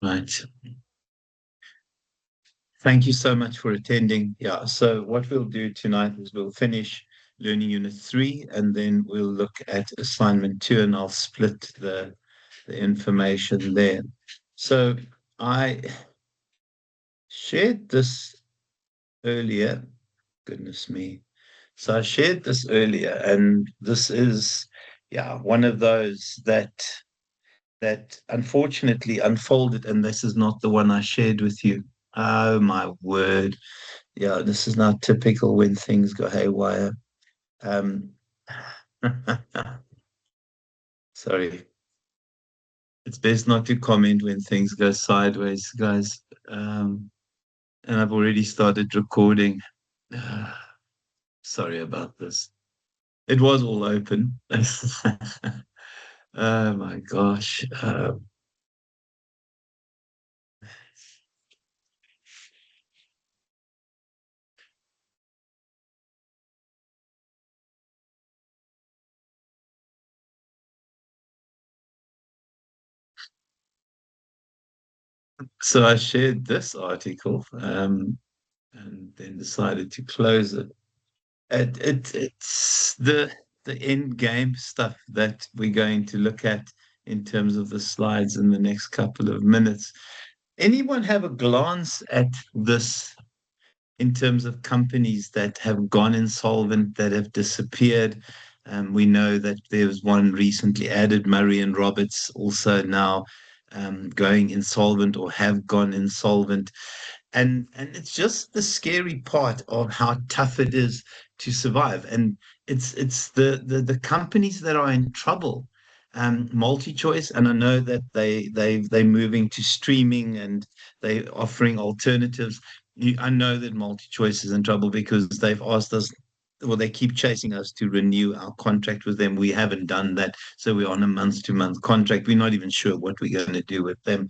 Right. Thank you so much for attending. Yeah, so what we'll do tonight is we'll finish learning unit 3 and then we'll look at assignment 2 and I'll split the information there. So I shared this earlier. Goodness me. So I shared this earlier, and this is, yeah, one of those that unfortunately unfolded, and this is not the one I shared with you. Oh my word. Yeah, this is not typical when things go haywire. Um, sorry. It's best not to comment when things go sideways, guys. Um, and I've already started recording. Sorry about this. It was all open. Oh my gosh. So I shared this article and then decided to close it. It's the end game stuff that we're going to look at in terms of the slides in the next couple of minutes. Anyone have a glance at this in terms of companies that have gone insolvent, that have disappeared? We know that there was one recently added, Murray and Roberts, also now going insolvent or have gone insolvent. And it's just the scary part of how tough it is to survive. And it's the companies that are in trouble. Multi-choice, and I know that they're moving to streaming and they're offering alternatives. I know that multi-choice is in trouble because they've asked us, well, they keep chasing us to renew our contract with them. We haven't done that, so we're on a month-to-month contract. We're not even sure what we're going to do with them.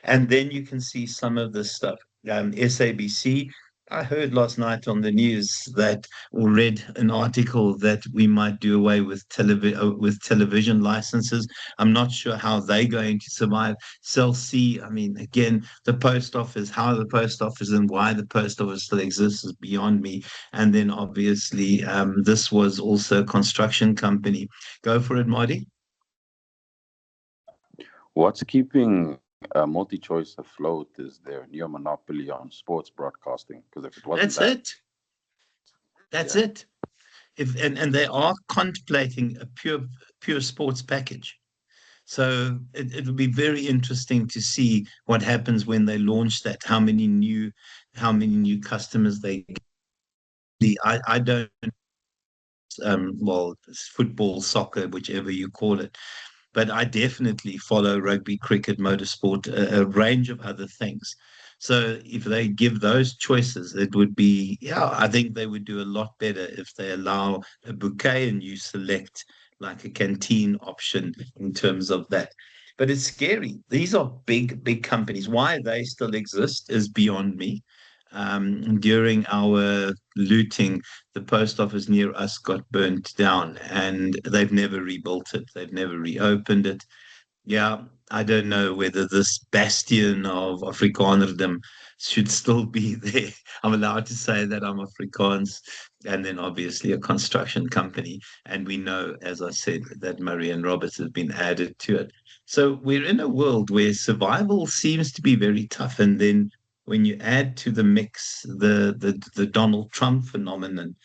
And then you can see some of this stuff. SABC, I heard last night on the news that, or read an article that we might do away with television licenses. I'm not sure how they're going to survive. Cell C, I mean, again, the post office, how the post office and why the post office still exists is beyond me. And then obviously, this was also a construction company. Go for it, Marty. What's keeping multi-choice afloat is their near monopoly on sports broadcasting. Because if it wasn't That's that, it. That's yeah, it. If and they are contemplating a pure sports package. So it will be very interesting to see what happens when they launch that. How many new customers they get. I don't well, it's football, soccer, whichever you call it, but I definitely follow rugby, cricket, motorsport, a range of other things. So if they give those choices, it would be, yeah, I think they would do a lot better if they allow a bouquet and you select like a canteen option in terms of that. But it's scary. These are big, big companies. Why they still exist is beyond me. During our looting, the post office near us got burnt down and they've never rebuilt it. They've never reopened it. Yeah, I don't know whether this bastion of Afrikanerdom should still be there. I'm allowed to say that I'm Afrikaans, and then obviously a construction company. And we know, as I said, that Murray and Roberts has been added to it. So we're in a world where survival seems to be very tough. And then when you add to the mix the Donald Trump phenomenon,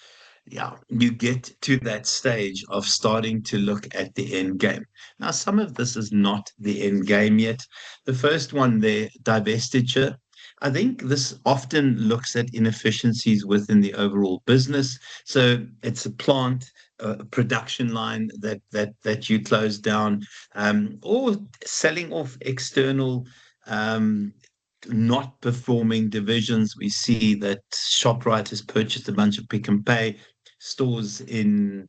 yeah, you get to that stage of starting to look at the end game. Now, some of this is not the end game yet. The first one there, divestiture. I think this often looks at inefficiencies within the overall business. So it's a plant, a production line that you close down, or selling off external um, not performing divisions. We see that ShopRite has purchased a bunch of Pick and Pay stores in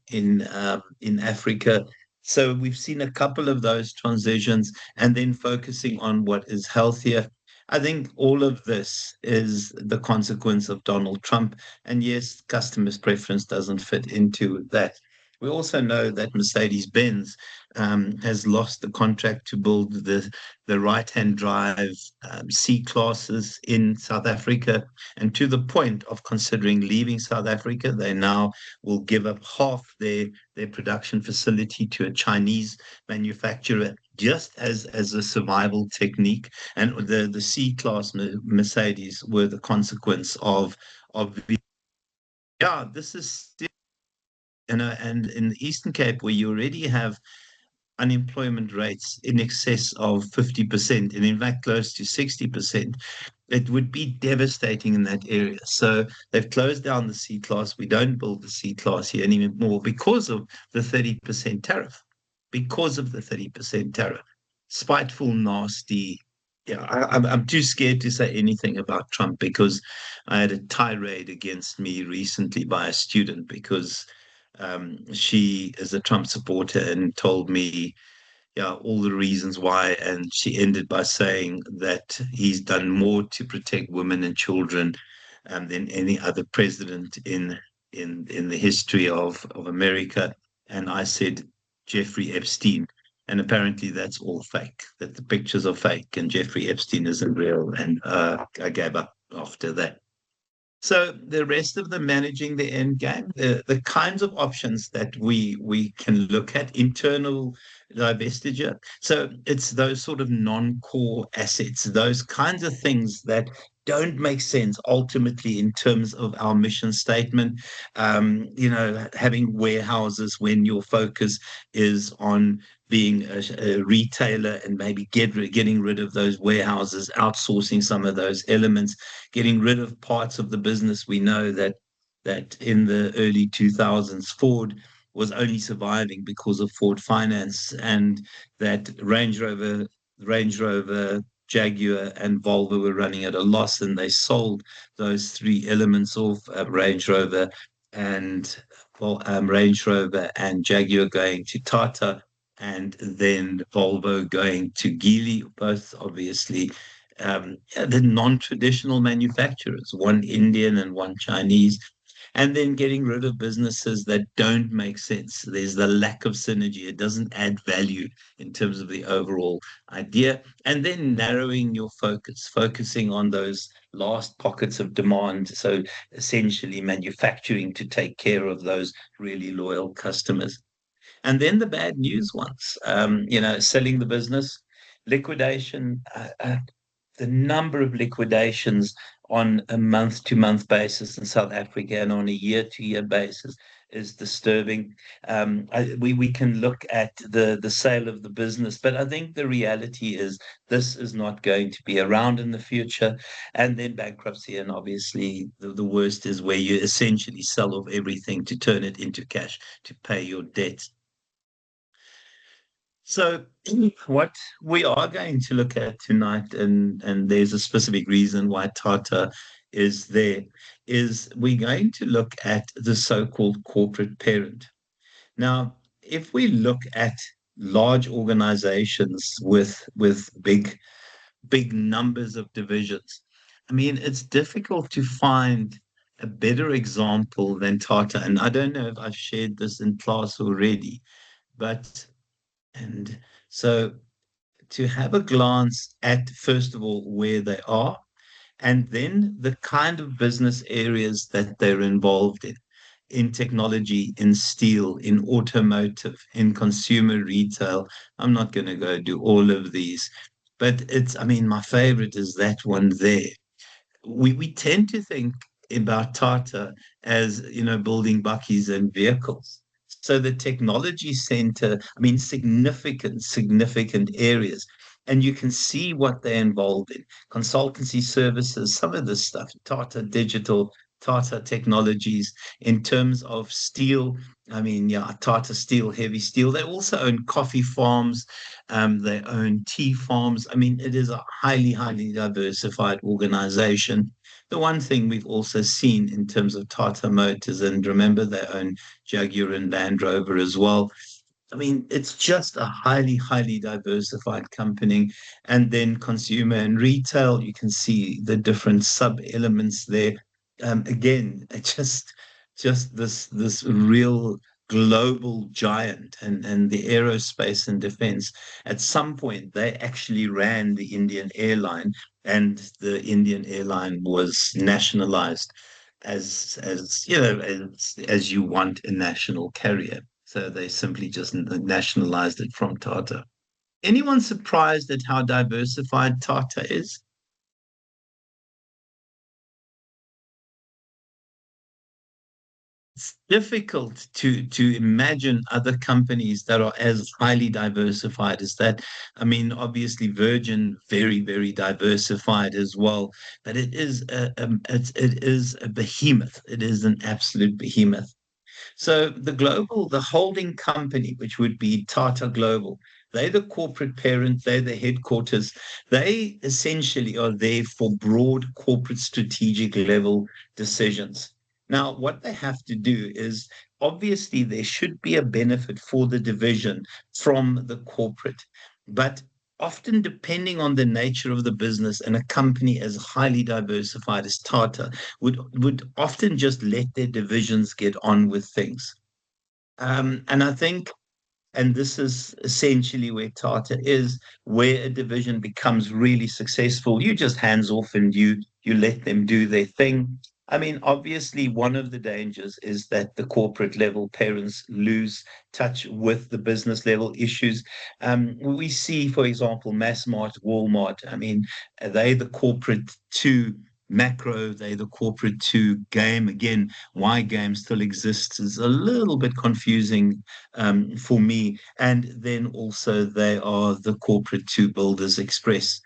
Africa. So we've seen a couple of those transitions, and then focusing on what is healthier. I think all of this is the consequence of Donald Trump. And yes, customers' preference doesn't fit into that. We also know that Mercedes-Benz has lost the contract to build the right-hand drive C classes in South Africa, and to the point of considering leaving South Africa. They now will give up half their production facility to a Chinese manufacturer, just as a survival technique. And the C class Mercedes were the consequence of yeah, this is still, and in the Eastern Cape, where you already have unemployment rates in excess of 50%, and in fact close to 60%, it would be devastating in that area. So they've closed down the C class. We don't build the C class here anymore because of the 30% tariff. Because of the 30% tariff. Spiteful, nasty. Yeah, I'm too scared to say anything about Trump, because I had a tirade against me recently by a student because she is a Trump supporter and told me, yeah, all the reasons why. And she ended by saying that he's done more to protect women and children than any other president in the history of America. And I said Jeffrey Epstein. And apparently that's all fake, that the pictures are fake and Jeffrey Epstein isn't real. And I gave up after that. So the rest of the managing the end game, the kinds of options that we can look at, internal divestiture. So it's those sort of non-core assets, those kinds of things that don't make sense ultimately in terms of our mission statement. Having warehouses when your focus is on being a retailer, and maybe getting rid of those warehouses, outsourcing some of those elements, getting rid of parts of the business. We know that in the early 2000s, Ford was only surviving because of Ford Finance, and that Range Rover, Jaguar, and Volvo were running at a loss, and they sold those three elements of and Range Rover and Jaguar going to Tata, and then Volvo going to Geely, both obviously the non-traditional manufacturers, one Indian and one Chinese, and then getting rid of businesses that don't make sense. There's the lack of synergy. It doesn't add value in terms of the overall idea. And then narrowing your focus, focusing on those last pockets of demand. So essentially manufacturing to take care of those really loyal customers. And then the bad news ones, selling the business, liquidation, the number of liquidations on a month-to-month basis in South Africa and on a year-to-year basis is disturbing. We can look at the sale of the business, but I think the reality is this is not going to be around in the future. And then bankruptcy, and obviously the worst is where you essentially sell off everything to turn it into cash to pay your debt. So, what we are going to look at tonight, and there's a specific reason why Tata is there, is we're going to look at the so-called corporate parent. Now, if we look at large organizations with big numbers of divisions, I mean, it's difficult to find a better example than Tata. And I don't know if I've shared this in class already, but and so to have a glance at, first of all, where they are, and then the kind of business areas that they're involved in technology, in steel, in automotive, in consumer retail. I'm not going to go do all of these, but I mean, my favorite is that one there. We tend to think about Tata as, building buckies and vehicles. So the technology center, I mean, significant areas. And you can see what they're involved in. Consultancy services, some of this stuff, Tata Digital, Tata Technologies, in terms of steel. I mean, yeah, Tata Steel, heavy steel. They also own coffee farms. They own tea farms. I mean, it is a highly diversified organization. The one thing we've also seen in terms of Tata Motors, and remember they own Jaguar and Land Rover as well. I mean, it's just a highly diversified company. And then consumer and retail, you can see the different sub elements there. Again, just this real global giant and the aerospace and defense. At some point, they actually ran the Indian airline, and the Indian airline was nationalized as you know as you want a national carrier. So they simply just nationalized it from Tata. Anyone surprised at how diversified Tata is? It's difficult to imagine other companies that are as highly diversified as that. I mean, obviously Virgin, very, very diversified as well, but it is a behemoth. It is an absolute behemoth. So the holding company, which would be Tata Global, they're the corporate parent, they're the headquarters. They essentially are there for broad corporate strategic level decisions. Now, what they have to do is obviously there should be a benefit for the division from the corporate, but often depending on the nature of the business and a company as highly diversified as Tata would often just let their divisions get on with things. And I think, and this is essentially where Tata is, where a division becomes really successful. You just hands off and you let them do their thing. I mean, obviously, one of the dangers is that the corporate level parents lose touch with the business level issues. We see, for example, Massmart, Walmart. I mean, they the corporate to macro, they the corporate to game. Again, why game still exists is a little bit confusing for me. And then also they are the corporate to Builders Express.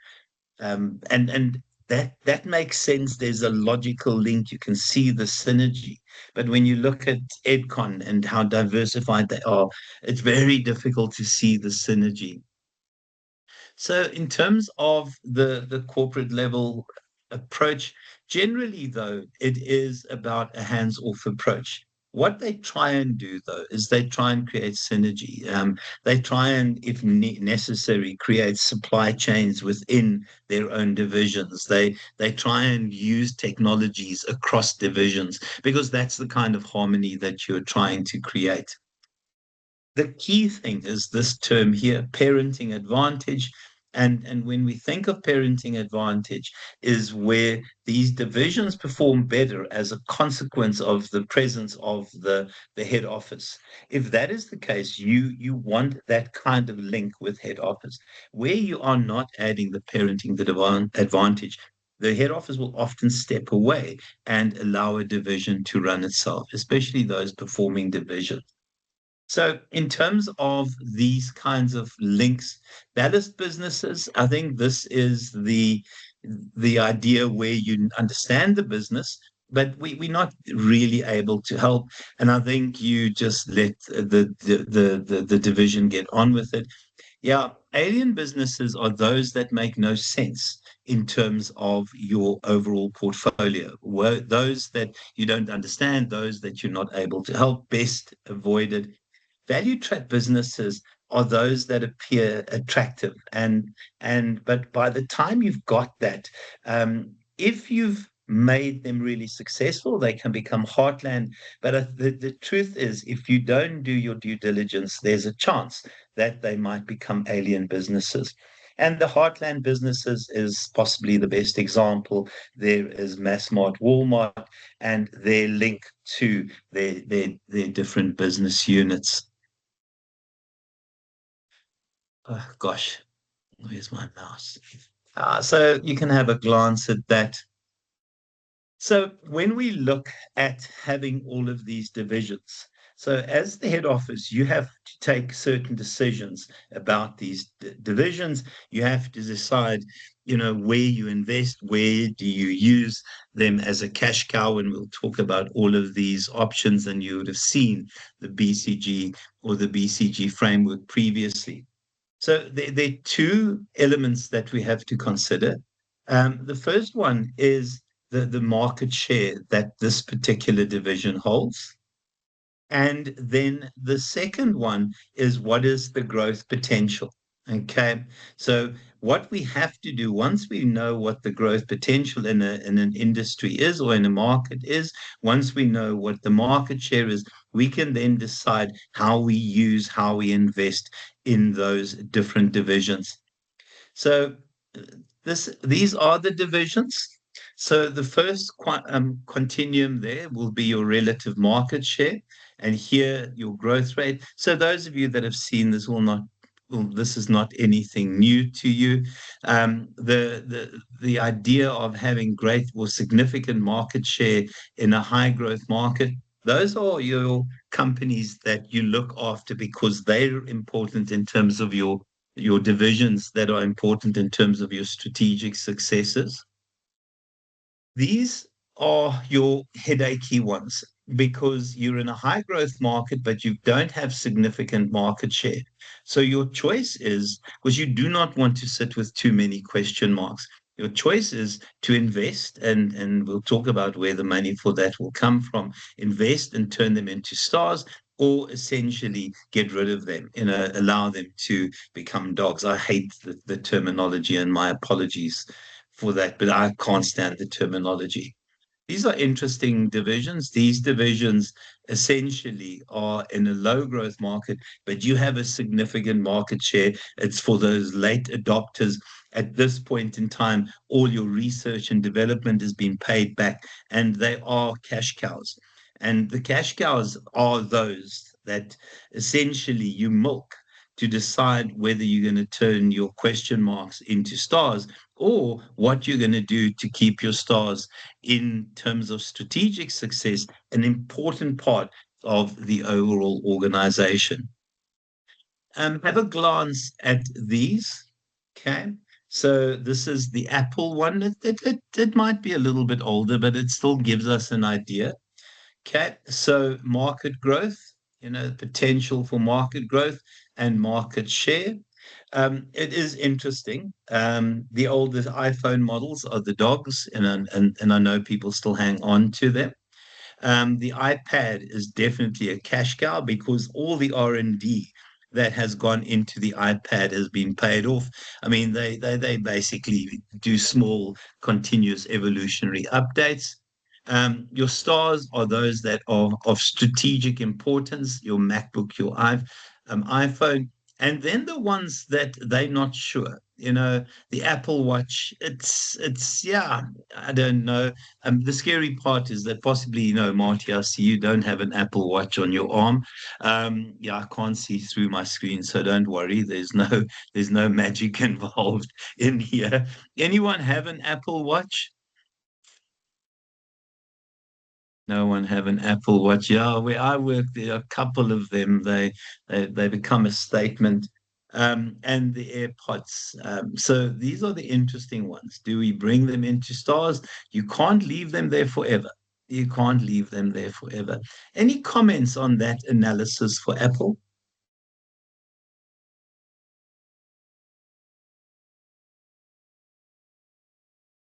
And that makes sense. There's a logical link. You can see the synergy. But when you look at Edcon and how diversified they are, it's very difficult to see the synergy. So, in terms of the corporate level approach, generally, though, it is about a hands-off approach. What they try and do, though, is they try and create synergy. They try and, if necessary, create supply chains within their own divisions. They try and use technologies across divisions because that's the kind of harmony that you're trying to create. The key thing is this term here, parenting advantage. And when we think of parenting advantage, is where these divisions perform better as a consequence of the presence of the head office. If that is the case, you want that kind of link with head office. Where you are not adding the parenting advantage, the head office will often step away and allow a division to run itself, especially those performing divisions. So, in terms of these kinds of links, ballast businesses, I think this is the idea where you understand the business, but we're not really able to help. And I think you just let the division get on with it. Yeah, alien businesses are those that make no sense in terms of your overall portfolio. Those that you don't understand, those that you're not able to help, best avoided. Value trap businesses are those that appear attractive, and but by the time you've got that, if you've made them really successful, they can become heartland. But the truth is, if you don't do your due diligence, there's a chance that they might become alien businesses. And the heartland businesses is possibly the best example. There is Massmart, Walmart, and their link to their different business units. Oh, gosh, where's my mouse? So you can have a glance at that. So when we look at having all of these divisions, so as the head office, you have to take certain decisions about these divisions. You have to decide, where you invest, where do you use them as a cash cow, and we'll talk about all of these options. And you would have seen the BCG or the BCG framework previously. So there are two elements that we have to consider. The first one is the market share that this particular division holds. And then the second one is what is the growth potential? Okay. So what we have to do once we know what the growth potential in an industry is or in a market is, once we know what the market share is, we can then decide how we invest in those different divisions. So these are the divisions. So the first continuum there will be your relative market share, and here your growth rate. So those of you that have seen this will not. Well, this is not anything new to you. The idea of having great or significant market share in a high growth market, those are your companies that you look after because they're important in terms of your divisions that are important in terms of your strategic successes. These are your headachy ones because you're in a high growth market, but you don't have significant market share. So your choice is because you do not want to sit with too many question marks. Your choice is to invest, and we'll talk about where the money for that will come from. Invest and turn them into stars, or essentially get rid of them, allow them to become dogs. I hate the terminology, and my apologies for that, but I can't stand the terminology. These are interesting divisions. These divisions essentially are in a low growth market, but you have a significant market share. It's for those late adopters. At this point in time, all your research and development has been paid back, and they are cash cows. And the cash cows are those that essentially you milk to decide whether you're going to turn your question marks into stars or what you're going to do to keep your stars in terms of strategic success, an important part of the overall organization. Have a glance at these. Okay. So this is the Apple one. It might be a little bit older, but it still gives us an idea. Okay. So market growth, potential for market growth and market share. It is interesting. The oldest iPhone models are the dogs, and I know people still hang on to them. The iPad is definitely a cash cow because all the R&D that has gone into the iPad has been paid off. I mean, they basically do small continuous evolutionary updates. Your stars are those that are of strategic importance, your MacBook, your iPhone, and then the ones that they're not sure. The Apple Watch, yeah, I don't know. The scary part is that possibly, Marty, I see you don't have an Apple Watch on your arm. Yeah, I can't see through my screen, so don't worry. There's no magic involved in here. Anyone have an Apple Watch? No one have an Apple Watch. Yeah, where I work, there are a couple of them. They become a statement. And the AirPods. So these are the interesting ones. Do we bring them into stars? You can't leave them there forever. You can't leave them there forever. Any comments on that analysis for Apple?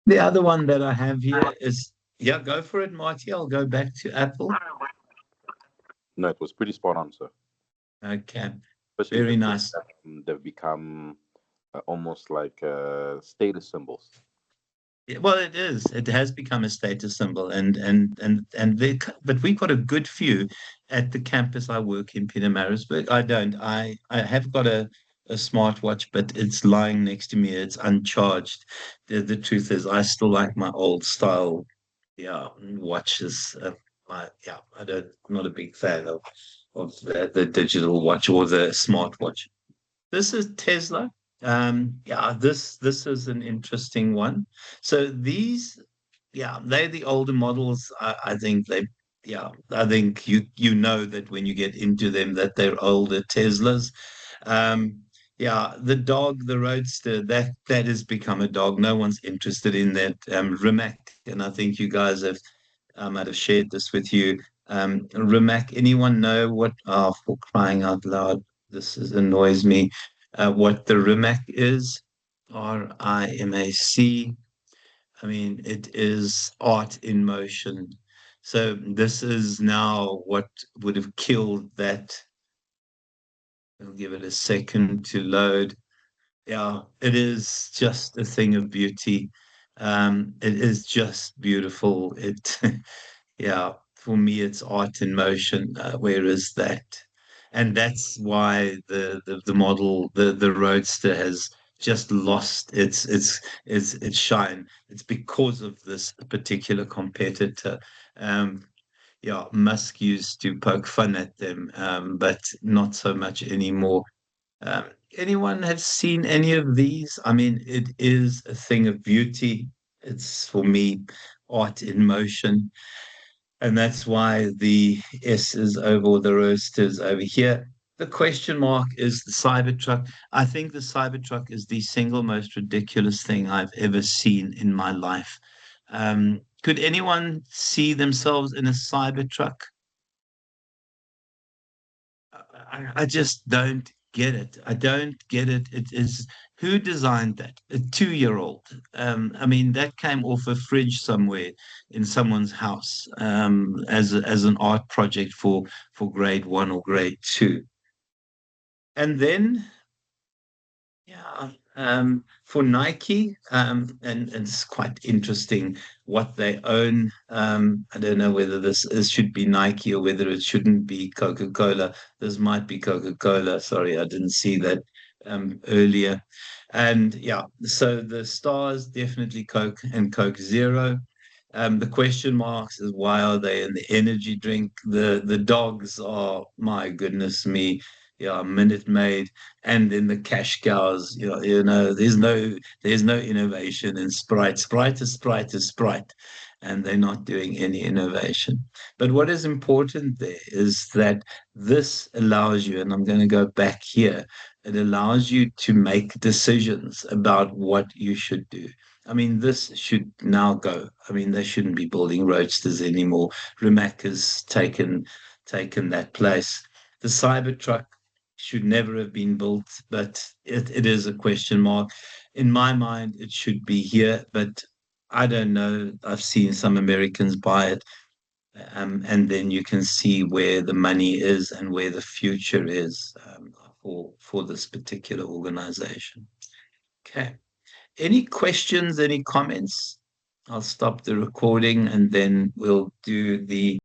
The other one that I have here is, yeah, go for it, Marty. I'll go back to Apple. No, it was pretty spot on, sir. Okay, Especially very the fact nice. that they've become almost like status symbols. Yeah, well, it is. It has become a status symbol, but we've got a good few at the campus I work in, Pietermaritzburg. I don't. I have got a smartwatch, but it's lying next to me. It's uncharged. The truth is, I still like my old style, yeah, watches. Yeah, I'm not a big fan of the digital watch or the smartwatch. This is Tesla. Yeah, this is an interesting one. So these, yeah, they're the older models. I think yeah, I think you know that when you get into them that they're older Teslas. Um, yeah, the dog, the Roadster, that has become a dog. No one's interested in that. Rimac, and I think you guys have I might have shared this with you. Rimac, anyone know what? Oh, for crying out loud, annoys me. What the Rimac is? RIMAC. I mean, it is art in motion. So this is now what would have killed that. I'll give it a second to load. Yeah, it is just a thing of beauty. It is just beautiful. It, yeah, for me, it's art in motion. Where is that? And that's why the model, the Roadster, has just lost its shine. It's because of this particular competitor. Um, yeah, Musk used to poke fun at them, but not so much anymore. Um, Anyone have seen any of these? I mean, it is a thing of beauty. It's for me art in motion, and that's why the S is over, or the roaster is over here. The question mark is the Cybertruck. I think the Cybertruck is the single most ridiculous thing I've ever seen in my life. Could anyone see themselves in a Cybertruck? I just don't get it. I don't get it. It is who designed that? A 2 year old. I mean, that came off a fridge somewhere in someone's house as an art project for grade one or grade two. And then yeah, for Nike, and it's quite interesting what they own. I don't know whether this should be Nike or whether it shouldn't be Coca-Cola. This might be Coca-Cola. Sorry, I didn't see that earlier. And yeah, so the stars definitely Coke and Coke Zero. The question marks is why are they in the energy drink? The dogs are, my goodness me, yeah, Minute Maid, and then the cash cows. There's no innovation in Sprite. Sprite is Sprite is Sprite, and they're not doing any innovation. But what is important there is that this allows you, and I'm going to go back here, it allows you to make decisions about what you should do. I mean, this should now go. I mean, they shouldn't be building roadsters anymore. Rimac has taken that place. The Cybertruck should never have been built, but it is a question mark. In my mind, it should be here, but I don't know. I've seen some Americans buy it, and then you can see where the money is and where the future is for this particular organization. Okay. Any questions, any comments? I'll stop the recording and then we'll do the